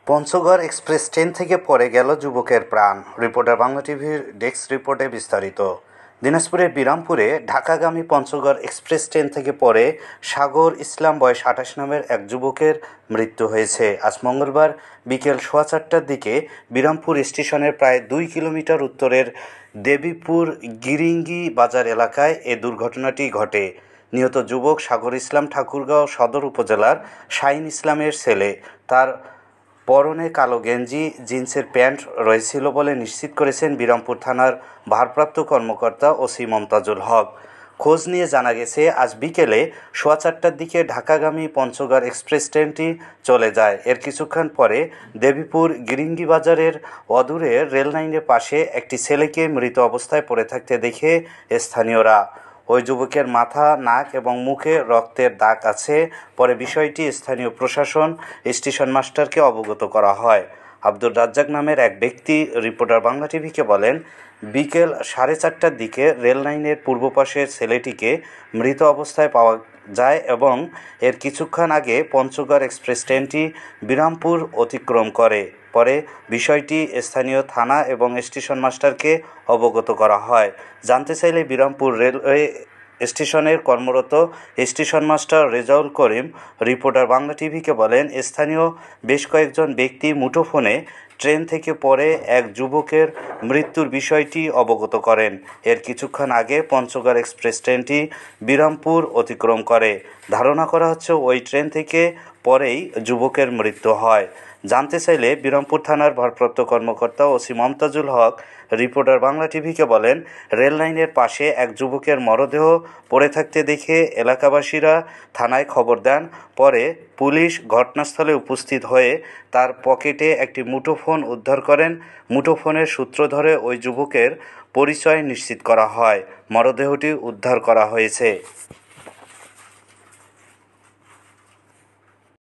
Panchagarh express train থেকে পড়ে গেল যুবকের প্রাণ। রিপোর্টার বাংলা টিভির ডেস্ক রিপোর্টে বিস্তারিত। দিনাজপুরের বিরামপুরে ঢাকাগামী পঞ্চগড় এক্সপ্রেস ট্রেন থেকে পড়ে সাগর ইসলাম বয়স ২৮ নামের এক যুবকের মৃত্যু হয়েছে। আজ মঙ্গলবার বিকেল 4:15টার দিকে বিরামপুর স্টেশনের প্রায় 2 কিলোমিটার উত্তরের দেবীপুর গিরিঙ্গি বাজার এলাকায় এ দুর্ঘটনাটি ঘটে। নিহত যুবক সাগর ইসলাম ঠাকুরগাঁও সদর উপজেলার শাহিন ইসলামের ছেলে। তার পরনে কালো গেঞ্জি, জিন্সের প্যান্ট রয়েছিল বলে নিশ্চিত করেছেন বিরামপুর থানার ভারপ্রাপ্ত কর্মকর্তা ওসি মমতাজুল হক। খোঁজ নিয়ে জানা গেছে, আজ বিকেলে 4:15টার দিকে ঢাকাগামী পঞ্চগড় এক্সপ্রেস ট্রেনটি চলে যায়। এর কিছুক্ষণ পরে দেবীপুর গিরিঙ্গি বাজারের অদূরে রেললাইনের পাশে একটি ছেলেকে মৃত অবস্থায় পড়ে থাকতে দেখে স্থানীয়রা। ওই যুবকের মাথা, নাক এবং মুখে রক্তের দাগ আছে। পরে বিষয়টি স্থানীয় প্রশাসন, স্টেশন মাস্টারকে অবগত করা হয়। আব্দুর রাজ্জাক নামের এক ব্যক্তি রিপোর্টার বাংলা টিভিকে বলেন, বিকেল 4:30টার দিকে রেললাইনের পূর্ব পাশের ছেলেটিকে মৃত অবস্থায় পাওয়া যায় এবং এর কিছুক্ষণ আগে পঞ্চগড় এক্সপ্রেস ট্রেনটি বিরামপুর অতিক্রম করে। পরে বিষয়টি স্থানীয় থানা এবং স্টেশন মাস্টারকে অবগত করা হয়। জানতে চাইলে বিরামপুর রেলওয়ে স্টেশনের কর্মরত station master Rezaul Karim reporter Bangla টিভিকে বলেন, স্থানীয় বেশ কয়েকজন ব্যক্তি মুঠোফোনে ট্রেন থেকে পড়ে এক যুবকের মৃত্যুর বিষয়টি অবগত করেন। এর কিছুক্ষণ আগে পঞ্চগড় এক্সপ্রেস ট্রেনটি বিরামপুর অতিক্রম করে। ধারণা করা হচ্ছে ওই ট্রেন থেকে পরেই যুবকের মৃত্যু হয়। জানতে চাইলে বিরামপুর থানার ভারপ্রাপ্ত কর্মকর্তা ওসি মমতাজুল হক রিপোর্টার বাংলা টিভিকে বলেন, রেললাইনের পাশে এক যুবকের মরদেহ পড়ে থাকতে দেখে এলাকাবাসীরা থানায় খবর দেন। পরে পুলিশ ঘটনাস্থলে উপস্থিত হয়ে তার পকেটে একটি মুঠোফোন উদ্ধার করেন। মুঠোফোনের সূত্র ধরে ওই যুবকের পরিচয় নিশ্চিত করা হয়। মরদেহটি উদ্ধার করা হয়েছে।